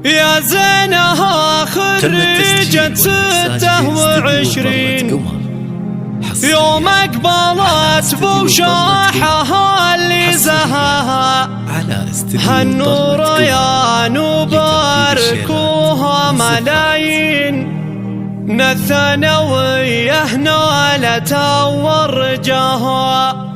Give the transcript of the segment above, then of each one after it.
يا زينها خريجة 26 يوم اقبلت بوشاحها اللي زهاها هالنور يا نباركوها ملايين الثانوية نالت ورجاها.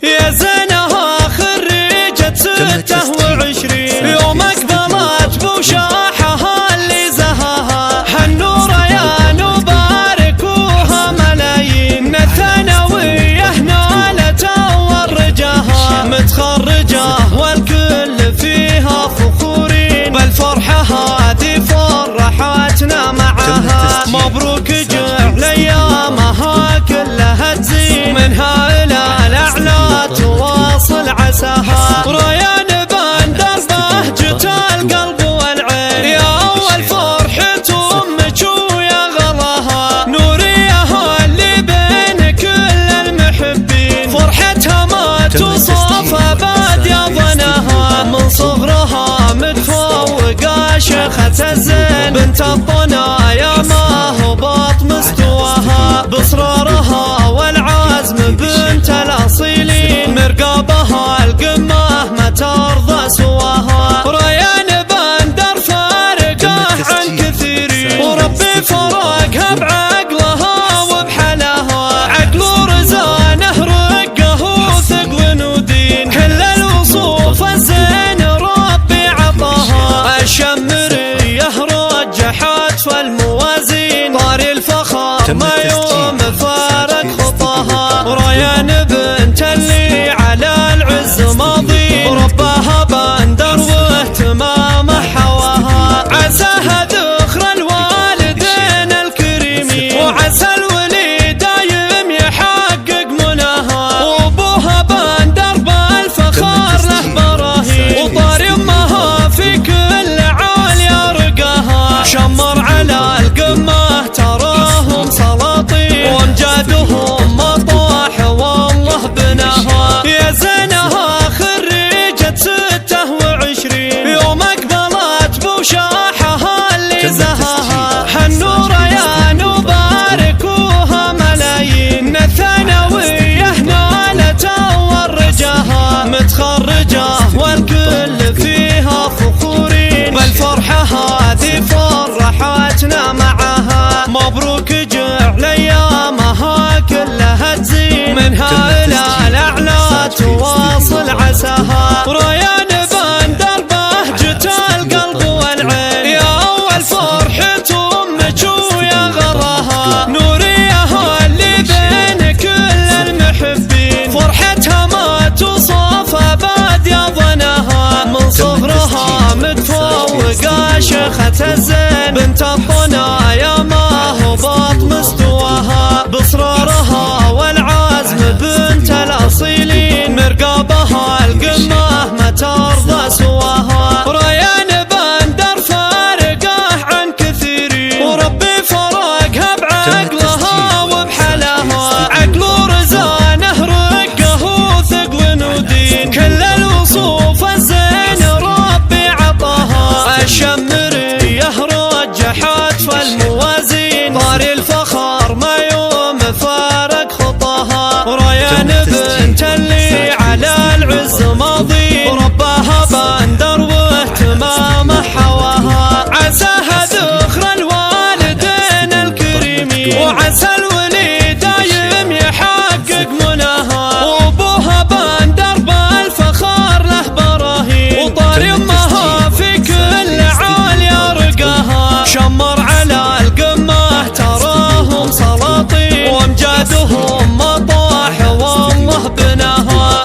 يا زينها خريجة 26 يوم اقبلت بوشاحها اللي زهاها هالنور يا نباركوها ملايين الثانوية نالت ورجاها متخرجة والكل فيها فخورين بالفرحة هذه فرحتنا معها. مبروك جعل ايامها كلها تزين منها الى الاعلى تواصل عساها. ريان بندر بهجة القلب والعين يا اول فرحة امك ويا غلاها نوريها اللي بين كل المحبين فرحتها ما توصف ابد يا ظناها. من صغرها متفوقة شيخة الزين بنت الضنايا ما هبط مستواها باصرارها والعزم بنت الاصيلين مرقابها القمة ما ترضى سواها. ريان بندر فارقه عن كثيرين وربي فرقها بعقلها وبحلاها عقل ورزانه رقه وثقل ودين كل الوصوف الزين ربي عطاها. الشمريه رجحت فالموازين طاري الفخر ما يوم فارق خطاها. ريان بنت اللي على العز ماضي رباها بندر واهتمامه حواها. عساها ذخر الوالدين الكريمين وعسى الولي دايم يحقق مناها وابوها بندر بالفخر له براهين وطاري امها في كل عالية رقاها. شمر على القمة تراهم سلاطين وامجادهم مطاح والله بناها. يا زينها خريجة 26 يوم اقبلت بوشاحها اللي زهاها هالنور يا نباركوها ملايين الثانوية نالت ورجاها متخرجة والكل فيها فخورين بالفرحة هذه فرحتنا معها. مبروك جعل ايامها كلها تزين منها الى الاعلى تواصل عساها. ريان بندر بهجة القلب والعين يا اول فرحة امك ويا غراها نوريها اللي بين كل المحبين فرحتها ما توصف ابد يا ظناها. من صغرها متفوقة شيخة الزين بنت الضنايا ما هبط مستواها باصرارها والعزم بنت الاصيلين مرقابها القمة ما ترضى سواها. ريان بندر فارقه عن كثيرين وربي فرقها بعقلها وبحلاها عقل ورزانه رقه وثقل ودين كل الوصوف الزين ربي عطاها. الشمريه رجحت فالموازين طاري الفخر ما يوم فارق خطاها. ريان بنت اللي على العز ماضي رباها بندر واهتمامه حواها. عساها ذخر الوالدين الكريمين وعسى الولي دايم يحقق مناها وابوها بندر بالفخر له براهين وطاري امها في كل عالية رقاها. شمر على القمة تراهم سلاطين وامجادهم مطاح والله بناها.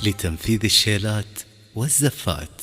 لتنفيذ الشيلات والزفات